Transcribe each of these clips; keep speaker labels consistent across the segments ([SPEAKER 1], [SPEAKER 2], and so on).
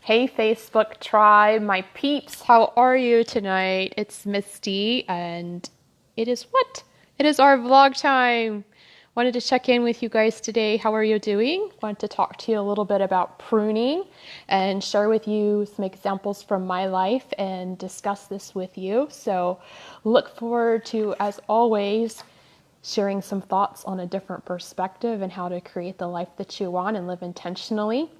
[SPEAKER 1] Hey Facebook tribe, my peeps, how are you tonight? It's Misty and it is what? It is our vlog time. Wanted to check in with you guys today. How are you doing? Wanted to talk to you a little bit about pruning and share with you some examples from my life and discuss this with you. So look forward to, as always, sharing some thoughts on a different perspective and how to create the life that you want and live intentionally.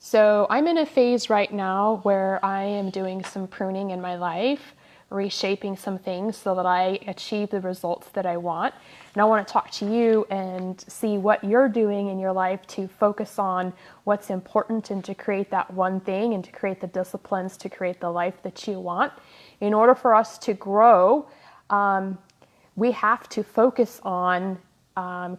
[SPEAKER 1] So I'm in a phase right now where I am doing some pruning in my life, reshaping some things so that I achieve the results that I want. And I want to talk to you and see what you're doing in your life to focus on what's important and to create that one thing and to create the disciplines to create the life that you want. In order for us to grow, we have to focus on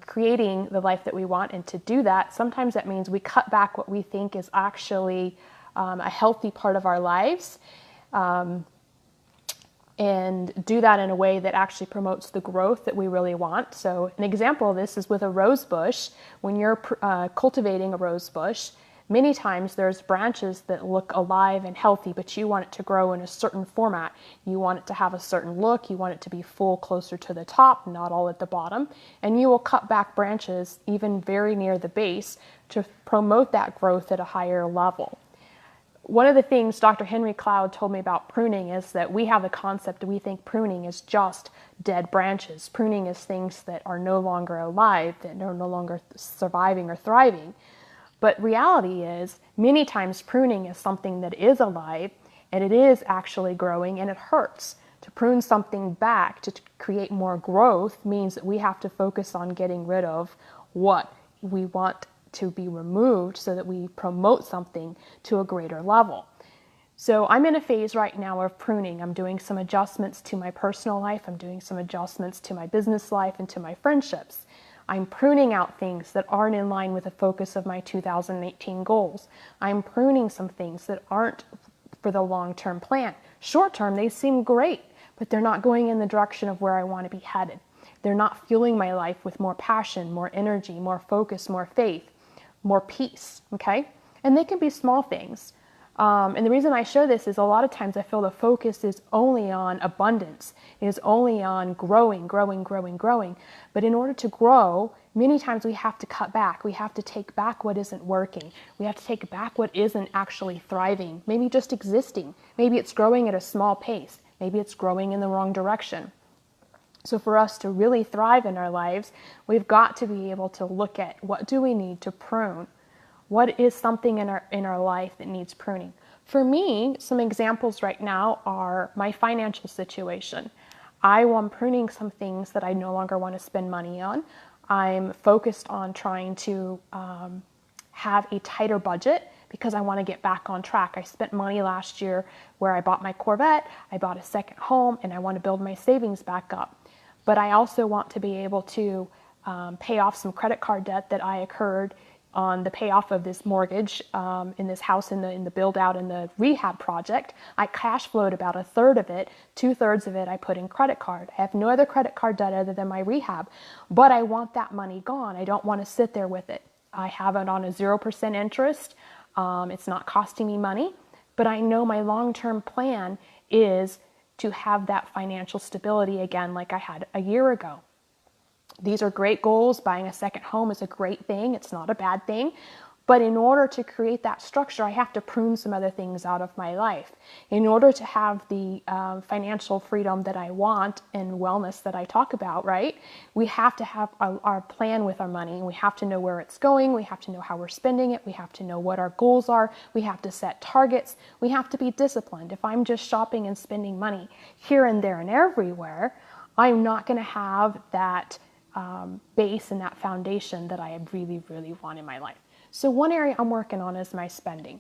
[SPEAKER 1] creating the life that we want. And to do that, sometimes that means we cut back what we think is actually a healthy part of our lives, and do that in a way that actually promotes the growth that we really want. So an example of this is with a rose bush. When you're cultivating a rose bush, many times there's branches that look alive and healthy, but you want it to grow in a certain format. You want it to have a certain look. You want it to be full closer to the top, not all at the bottom. And you will cut back branches even very near the base to promote that growth at a higher level. One of the things Dr. Henry Cloud told me about pruning is that we have the concept, we think pruning is just dead branches. Pruning is things that are no longer alive, that are no longer surviving or thriving. But reality is, many times pruning is something that is alive and it is actually growing and it hurts. To prune something back to create more growth means that we have to focus on getting rid of what we want to be removed so that we promote something to a greater level. So I'm in a phase right now of pruning. I'm doing some adjustments to my personal life. I'm doing some adjustments to my business life and to my friendships. I'm pruning out things that aren't in line with the focus of my 2018 goals. I'm pruning some things that aren't for the long-term plan. Short-term, they seem great, but they're not going in the direction of where I want to be headed. They're not fueling my life with more passion, more energy, more focus, more faith, more peace, okay? And they can be small things. And the reason I show this is a lot of times I feel the focus is only on abundance, is only on growing. But in order to grow, many times we have to cut back. We have to take back what isn't working. We have to take back what isn't actually thriving, maybe just existing. Maybe it's growing at a small pace. Maybe it's growing in the wrong direction. So for us to really thrive in our lives, we've got to be able to look at what do we need to prune? What is something in our life that needs pruning? For me, some examples right now are my financial situation. I am pruning some things that I no longer want to spend money on. I'm focused on trying to have a tighter budget because I want to get back on track. I spent money last year where I bought my Corvette, I bought a second home, and I want to build my savings back up. But I also want to be able to pay off some credit card debt that I incurred on the payoff of this mortgage in this house in the build out and the rehab project. I cash flowed about a third of it. 2/3 of it I put in credit card. I have no other credit card debt other than my rehab, but I want that money gone. I don't want to sit there with it. I have it on a 0% interest. It's not costing me money, but I know my long-term plan is to have that financial stability again like I had a year ago. These are great goals. Buying a second home is a great thing. It's not a bad thing. But in order to create that structure, I have to prune some other things out of my life. In order to have the financial freedom that I want and wellness that I talk about, right? We have to have our plan with our money. We have to know where it's going. We have to know how we're spending it. We have to know what our goals are. We have to set targets. We have to be disciplined. If I'm just shopping and spending money here and there and everywhere, I'm not going to have that base and that foundation that I really want in my life. So one area I'm working on is my spending.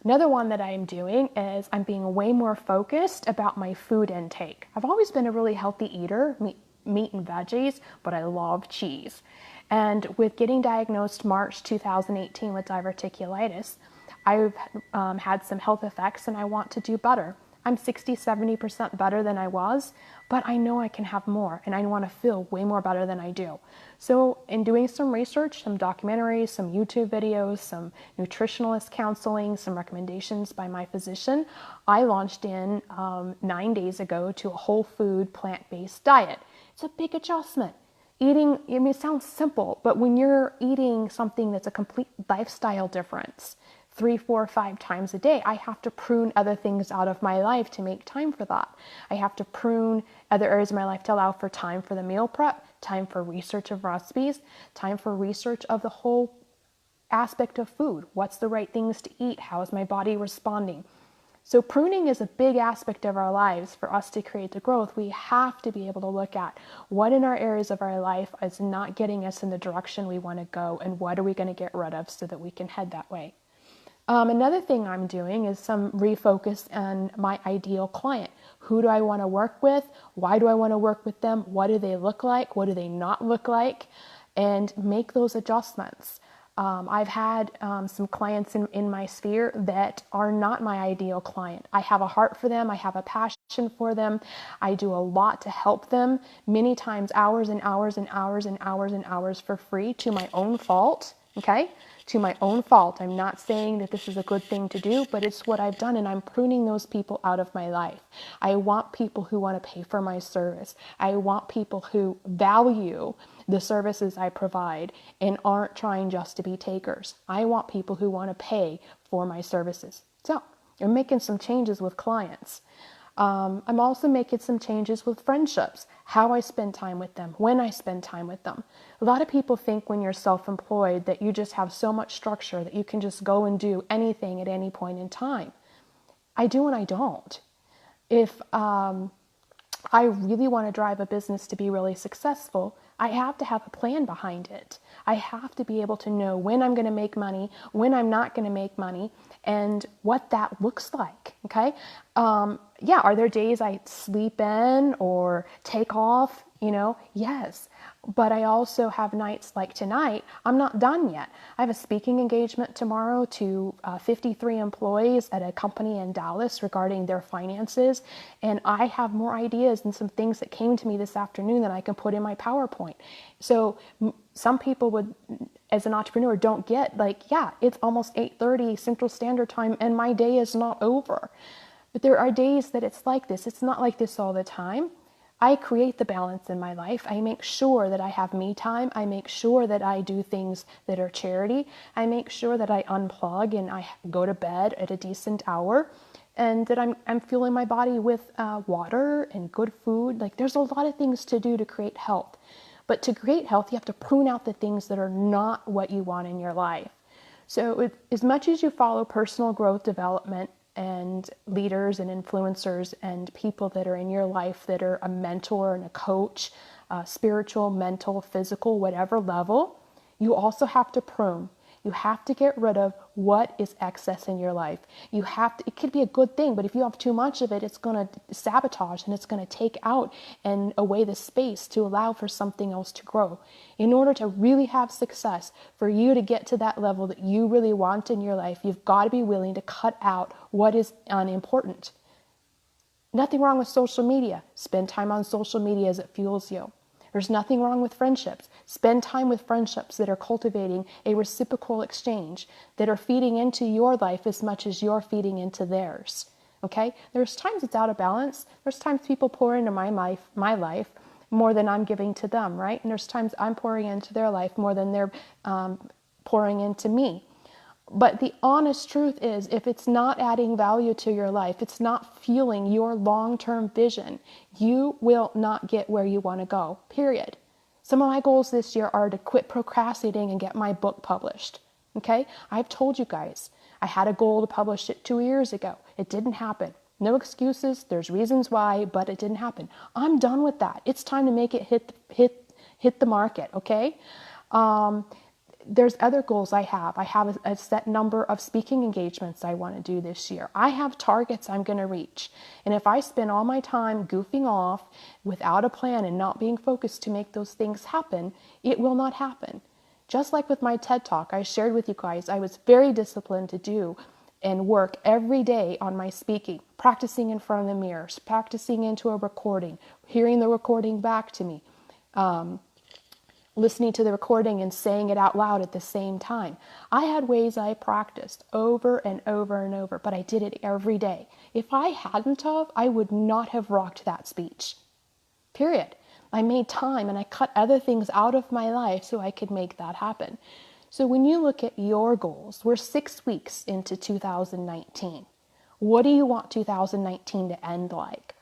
[SPEAKER 1] Another one that I'm doing is I'm being way more focused about my food intake. I've always been a really healthy eater, meat and veggies, but I love cheese. And with getting diagnosed March 2018 with diverticulitis, I've had some health effects and I want to do better. I'm 60, 70% better than I was, but I know I can have more and I want to feel way more better than I do. So in doing some research, some documentaries, some YouTube videos, some nutritionalist counseling, some recommendations by my physician, I launched in 9 days ago to a whole food plant-based diet. It's a big adjustment. Eating, I mean, it sounds simple, but when you're eating something that's a complete lifestyle difference, 3, 4, 5 times a day, I have to prune other things out of my life to make time for that. I have to prune other areas of my life to allow for time for the meal prep, time for research of recipes, time for research of the whole aspect of food. What's the right things to eat? How is my body responding? So pruning is a big aspect of our lives. For us to create the growth, we have to be able to look at what in our areas of our life is not getting us in the direction we want to go, and what are we going to get rid of so that we can head that way. Another thing I'm doing is some refocus on my ideal client. Who do I want to work with? Why do I want to work with them? What do they look like? What do they not look like? And make those adjustments. I've had some clients in my sphere that are not my ideal client. I have a heart for them. I have a passion for them. I do a lot to help them, many times hours and hours and hours and hours and hours for free, to my own fault, okay? To my own fault. I'm not saying that this is a good thing to do, but it's what I've done, and I'm pruning those people out of my life. I want people who want to pay for my service. I want people who value the services I provide and aren't trying just to be takers. I want people who want to pay for my services. So I'm making some changes with clients. I'm also making some changes with friendships, how I spend time with them, when I spend time with them. A lot of people think when you're self-employed that you just have so much structure that you can just go and do anything at any point in time. I do and I don't. If I really want to drive a business to be really successful, I have to have a plan behind it. I have to be able to know when I'm going to make money, when I'm not going to make money, and what that looks like, okay? Yeah, are there days I sleep in or take off? Yes. But I also have nights like tonight. I'm not done yet. I have a speaking engagement tomorrow to 53 employees at a company in Dallas regarding their finances. And I have more ideas and some things that came to me this afternoon that I can put in my PowerPoint. So some people would, as an entrepreneur, don't get yeah, it's almost 8:30 Central Standard Time and my day is not over. But there are days that it's like this. It's not like this all the time. I create the balance in my life. I make sure that I have me time. I make sure that I do things that are charity. I make sure that I unplug and I go to bed at a decent hour, and that I'm fueling my body with water and good food. There's a lot of things to do to create health. But to create health, you have to prune out the things that are not what you want in your life. So as much as you follow personal growth development and leaders and influencers and people that are in your life that are a mentor and a coach, spiritual, mental, physical, whatever level, you also have to prune. You have to get rid of what is excess in your life. It could be a good thing, but if you have too much of it, it's going to sabotage and it's going to take out and away the space to allow for something else to grow. In order to really have success, for you to get to that level that you really want in your life, you've got to be willing to cut out what is unimportant. Nothing wrong with social media. Spend time on social media as it fuels you. There's nothing wrong with friendships. Spend time with friendships that are cultivating a reciprocal exchange, that are feeding into your life as much as you're feeding into theirs. Okay? There's times it's out of balance. There's times people pour into my life more than I'm giving to them, right? And there's times I'm pouring into their life more than they're pouring into me. But the honest truth is, if it's not adding value to your life, it's not fueling your long-term vision, you will not get where you want to go, period. Some of my goals this year are to quit procrastinating and get my book published, okay? I've told you guys, I had a goal to publish it 2 years ago. It didn't happen. No excuses, there's reasons why, but it didn't happen. I'm done with that. It's time to make it hit the market, okay? There's other goals I have. I have a set number of speaking engagements I want to do this year. I have targets I'm going to reach. And if I spend all my time goofing off without a plan and not being focused to make those things happen, it will not happen. Just like with my TED Talk, I shared with you guys, I was very disciplined to do and work every day on my speaking, practicing in front of the mirror, practicing into a recording, hearing the recording back to me, listening to the recording and saying it out loud at the same time. I had ways I practiced over and over and over, but I did it every day. If I hadn't of, I would not have rocked that speech. Period. I made time and I cut other things out of my life so I could make that happen. So when you look at your goals, we're 6 weeks into 2019. What do you want 2019 to end like?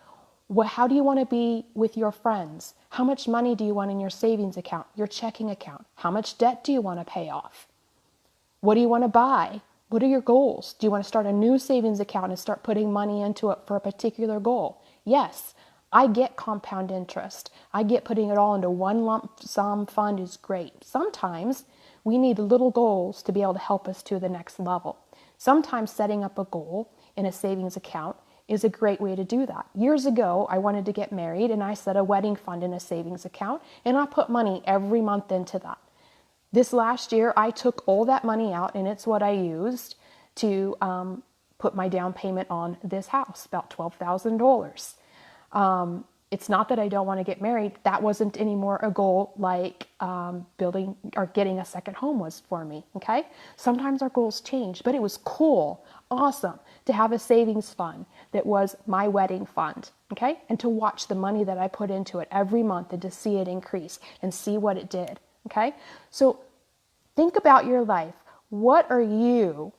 [SPEAKER 1] How do you want to be with your friends? How much money do you want in your savings account, your checking account? How much debt do you want to pay off? What do you want to buy? What are your goals? Do you want to start a new savings account and start putting money into it for a particular goal? Yes, I get compound interest. I get putting it all into one lump sum fund is great. Sometimes we need little goals to be able to help us to the next level. Sometimes setting up a goal in a savings account is a great way to do that. Years ago, I wanted to get married and I set a wedding fund in a savings account and I put money every month into that. This last year, I took all that money out and it's what I used to put my down payment on this house, about $12,000. It's not that I don't want to get married. That wasn't anymore a goal like building or getting a second home was for me, okay? Sometimes our goals change, but it was cool, awesome to have a savings fund that was my wedding fund, okay? And to watch the money that I put into it every month and to see it increase and see what it did, okay? So think about your life. What are you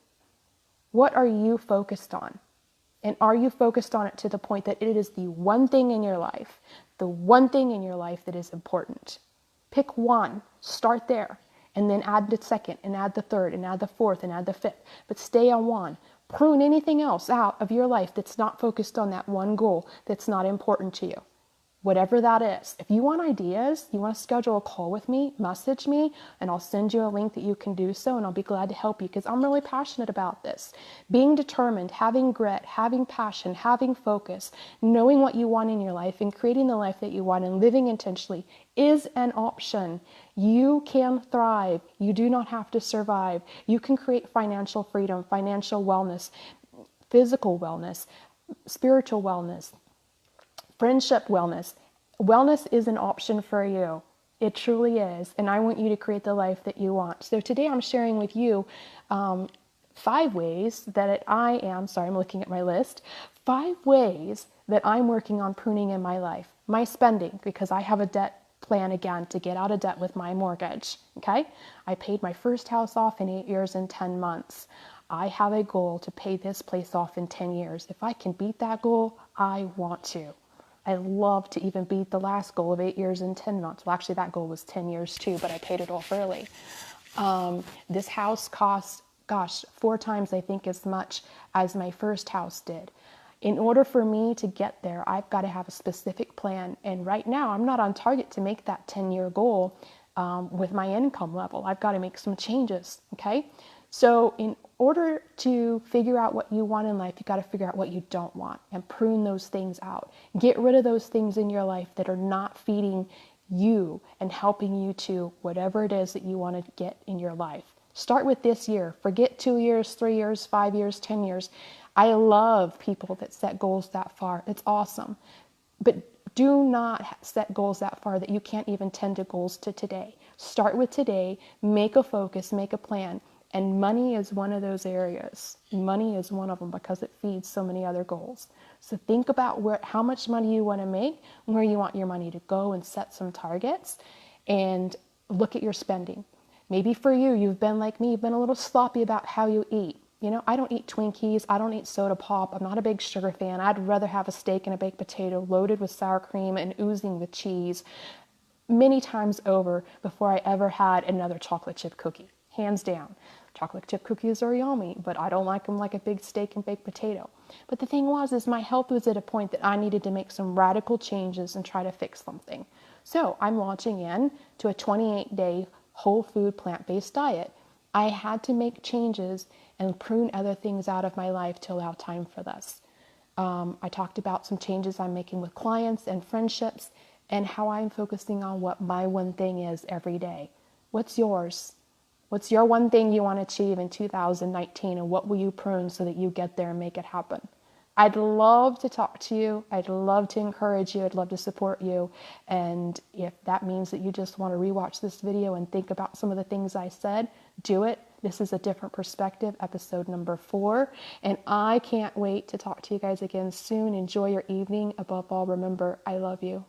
[SPEAKER 1] focused on? And are you focused on it to the point that it is the one thing in your life that is important? Pick one, start there, and then add the second, and add the third, and add the fourth, and add the fifth. But stay on one. Prune anything else out of your life that's not focused on that one goal that's not important to you. Whatever that is. If you want ideas, you want to schedule a call with me, message me, and I'll send you a link that you can do so, and I'll be glad to help you because I'm really passionate about this. Being determined, having grit, having passion, having focus, knowing what you want in your life and creating the life that you want and living intentionally is an option. You can thrive. You do not have to survive. You can create financial freedom, financial wellness, physical wellness, spiritual wellness, friendship wellness. Wellness is an option for you. It truly is. And I want you to create the life that you want. So today I'm sharing with you 5 ways that I'm looking at my list. 5 ways that I'm working on pruning in my life. My spending, because I have a debt plan again to get out of debt with my mortgage. Okay. I paid my first house off in 8 years and 10 months. I have a goal to pay this place off in 10 years. If I can beat that goal, I want to. I love to even beat the last goal of 8 years and 10 months. Well, actually, that goal was 10 years too, but I paid it off early. This house cost, 4 times, I think, as much as my first house did. In order for me to get there, I've got to have a specific plan. And right now, I'm not on target to make that 10-year goal with my income level. I've got to make some changes, okay? So in order to figure out what you want in life, you got to figure out what you don't want and prune those things out. Get rid of those things in your life that are not feeding you and helping you to whatever it is that you want to get in your life. Start with this year. Forget 2 years, 3 years, 5 years, 10 years. I love people that set goals that far. It's awesome. But do not set goals that far that you can't even tend to goals to today. Start with today. Make a focus. Make a plan. And money is one of those areas. Money is one of them because it feeds so many other goals. So think about how much money you want to make, where you want your money to go, and set some targets and look at your spending. Maybe for you, you've been like me, you've been a little sloppy about how you eat. You know, I don't eat Twinkies. I don't eat soda pop. I'm not a big sugar fan. I'd rather have a steak and a baked potato loaded with sour cream and oozing with cheese many times over before I ever had another chocolate chip cookie. Hands down. Chocolate chip cookies are yummy, but I don't like them like a big steak and baked potato. But the thing is my health was at a point that I needed to make some radical changes and try to fix something. So I'm launching in to a 28-day whole food plant-based diet. I had to make changes and prune other things out of my life to allow time for this. I talked about some changes I'm making with clients and friendships and how I'm focusing on what my one thing is every day. What's yours? What's your one thing you want to achieve in 2019, and what will you prune so that you get there and make it happen? I'd love to talk to you. I'd love to encourage you. I'd love to support you. And if that means that you just want to rewatch this video and think about some of the things I said, do it. This is a different perspective, episode number 4. And I can't wait to talk to you guys again soon. Enjoy your evening. Above all, remember, I love you.